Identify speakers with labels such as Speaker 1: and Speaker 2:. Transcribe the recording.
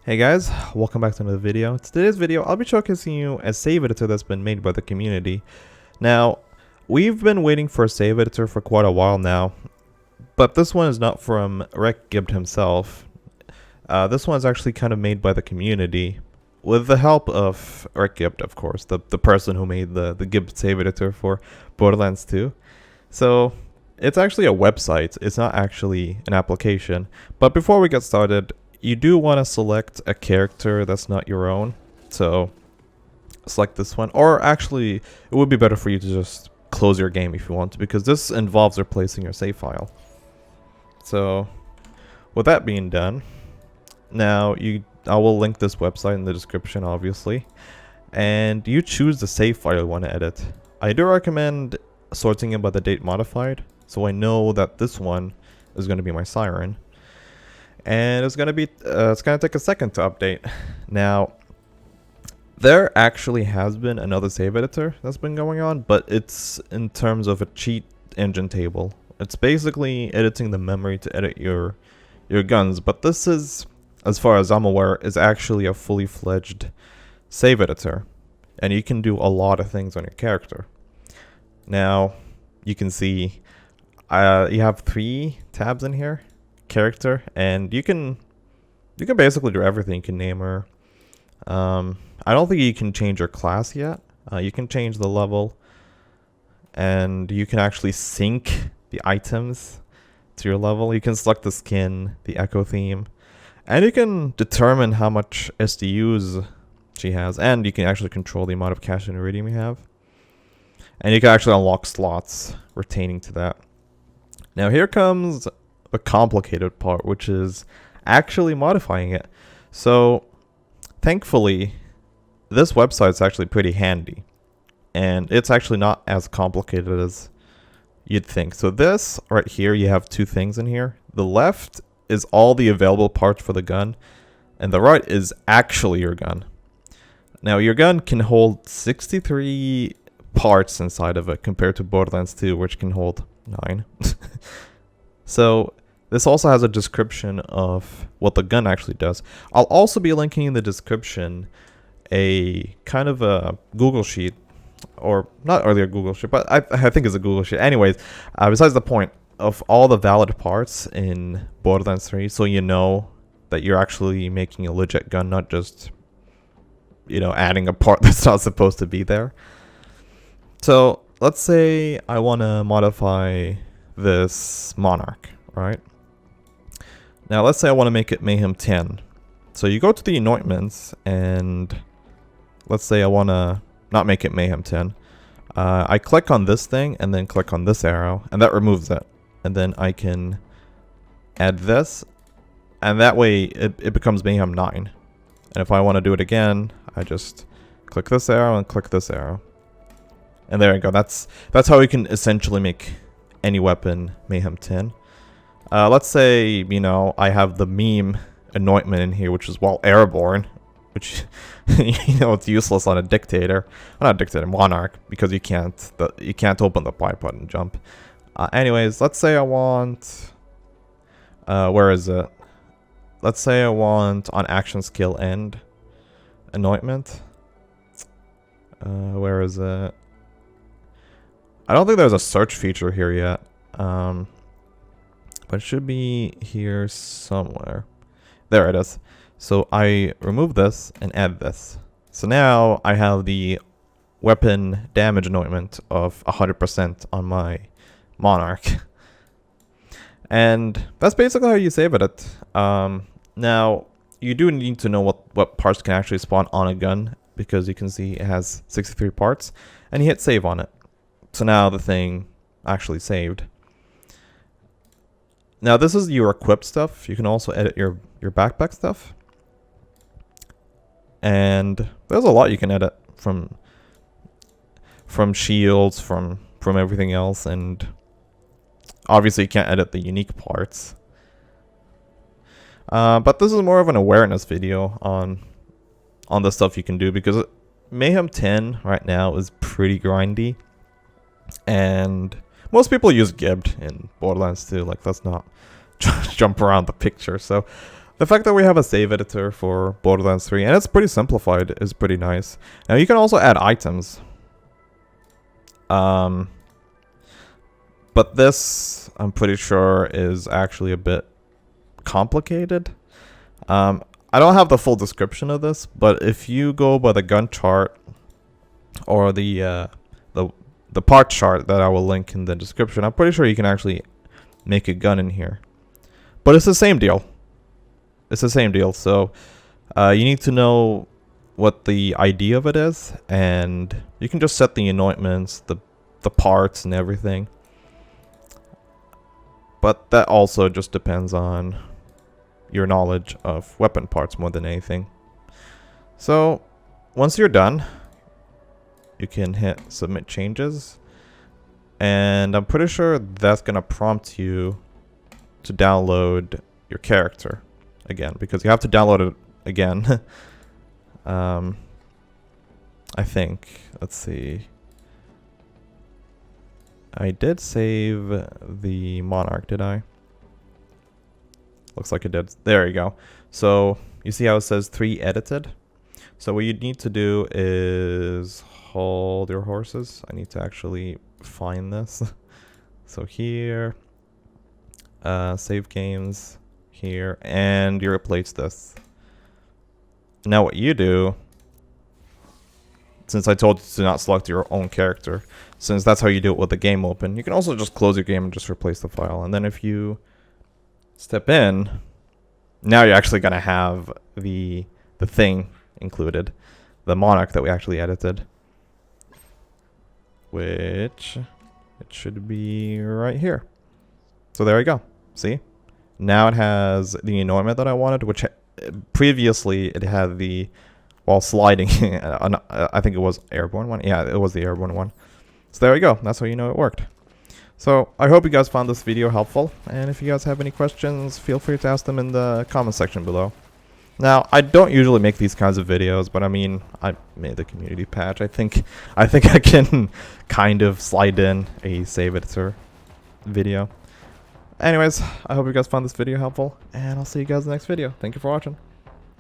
Speaker 1: Hey guys, welcome back to another video. Today's video, I'll be showcasing you a save editor that's been made by the community. Now, we've been waiting for a save editor for quite a while now, but this one is not from Rick Gibbs himself. This one is actually kind of made by the community, with the help of Rick Gibbs, of course, the person who made the Gibbs save editor for Borderlands 2. So, it's actually a website, it's not actually an application. But before we get started, you do want to select a character that's not your own. So select this one, or actually it would be better for you to just close your game if you want to, because this involves replacing your save file. So with that being done, now I will link this website in the description, obviously, and you choose the save file you want to edit. I do recommend sorting it by the date modified, so I know that this one is going to be my siren. And it's gonna take a second to update. Now, there actually has been another save editor that's been going on, but it's in terms of a cheat engine table. It's basically editing the memory to edit your guns, but this is, as far as I'm aware, is actually a fully fledged save editor, and you can do a lot of things on your character. Now, you can see you have 3 tabs in here. Character, and you can basically do everything. You can name her. I don't think you can change her class yet. You can change the level, and you can actually sync the items to your level. You can select the skin, the echo theme, and you can determine how much SDUs she has, and you can actually control the amount of cash and iridium you have, and you can actually unlock slots pertaining to that. Now here comes a complicated part, which is actually modifying it. So thankfully this website's actually pretty handy, and it's actually not as complicated as you'd think. So this right here, you have 2 things in here. The left is all the available parts for the gun, and the right is actually your gun. Now your gun can hold 63 parts inside of it compared to Borderlands 2, which can hold 9. So this also has a description of what the gun actually does. I'll also be linking in the description a kind of a Google sheet, or not really a Google sheet, but I think it's a Google sheet. Anyways, besides the point, of all the valid parts in Borderlands 3, so you know that you're actually making a legit gun, not just, adding a part that's not supposed to be there. So let's say I want to modify this Monarch, right? Now let's say I want to make it Mayhem 10. So you go to the anointments, and let's say I want to not make it Mayhem 10. I click on this thing and then click on this arrow, and that removes it. And then I can add this, and that way it becomes Mayhem 9. And if I want to do it again, I just click this arrow and click this arrow. And there you go. That's how you can essentially make any weapon Mayhem 10. Let's say, I have the meme anointment in here, which is airborne, which, it's useless on a dictator. Well, not dictator, monarch, because you can't open the bipod and jump. Anyways, let's say I want, where is it? Let's say I want on action skill end anointment. Where is it? I don't think there's a search feature here yet. But it should be here somewhere. There it is. So I remove this and add this. So now I have the weapon damage anointment of 100% on my Monarch. And that's basically how you save it. Now, you do need to know what parts can actually spawn on a gun, because you can see it has 63 parts, and you hit save on it. So now the thing actually saved. Now this is your equipped stuff. You can also edit your backpack stuff. And there's a lot you can edit from shields, from everything else, and obviously you can't edit the unique parts. But this is more of an awareness video on the stuff you can do, because Mayhem 10 right now is pretty grindy. And most people use Gibbs in Borderlands 2, like, let's not jump around the picture. So The fact that we have a save editor for Borderlands 3, and it's pretty simplified, is pretty nice. Now you can also add items. But this, I'm pretty sure, is actually a bit complicated. I don't have the full description of this, but if you go by the gun chart or the part chart that I will link in the description, I'm pretty sure you can actually make a gun in here. But it's the same deal. It's the same deal. So you need to know what the idea of it is, and you can just set the anointments, the parts, and everything. But that also just depends on your knowledge of weapon parts more than anything. So once you're done, you can hit submit changes, and I'm pretty sure that's gonna prompt you to download your character again, because you have to download it again. I think, let's see, I did save the Monarch, did I? Looks like it did. There you go. So you see how it says 3 edited? So what you need to do is hold your horses. I need to actually find this. So here, save games, here, and you replace this. Now what you do, since I told you to not select your own character, since that's how you do it with the game open, you can also just close your game and just replace the file. And then if you step in, now you're actually going to have the thing included, the Monarch that we actually edited, which it should be right here. So there we go. See? Now it has the anointment that I wanted, which previously it had the, while sliding, I think it was airborne one. Yeah, it was the airborne one. So there we go. That's how you know it worked. So I hope you guys found this video helpful, and if you guys have any questions, feel free to ask them in the comment section below. Now, I don't usually make these kinds of videos, but I mean, I made the community patch. I think I can kind of slide in a save editor video. Anyways, I hope you guys found this video helpful, and I'll see you guys in the next video. Thank you for watching.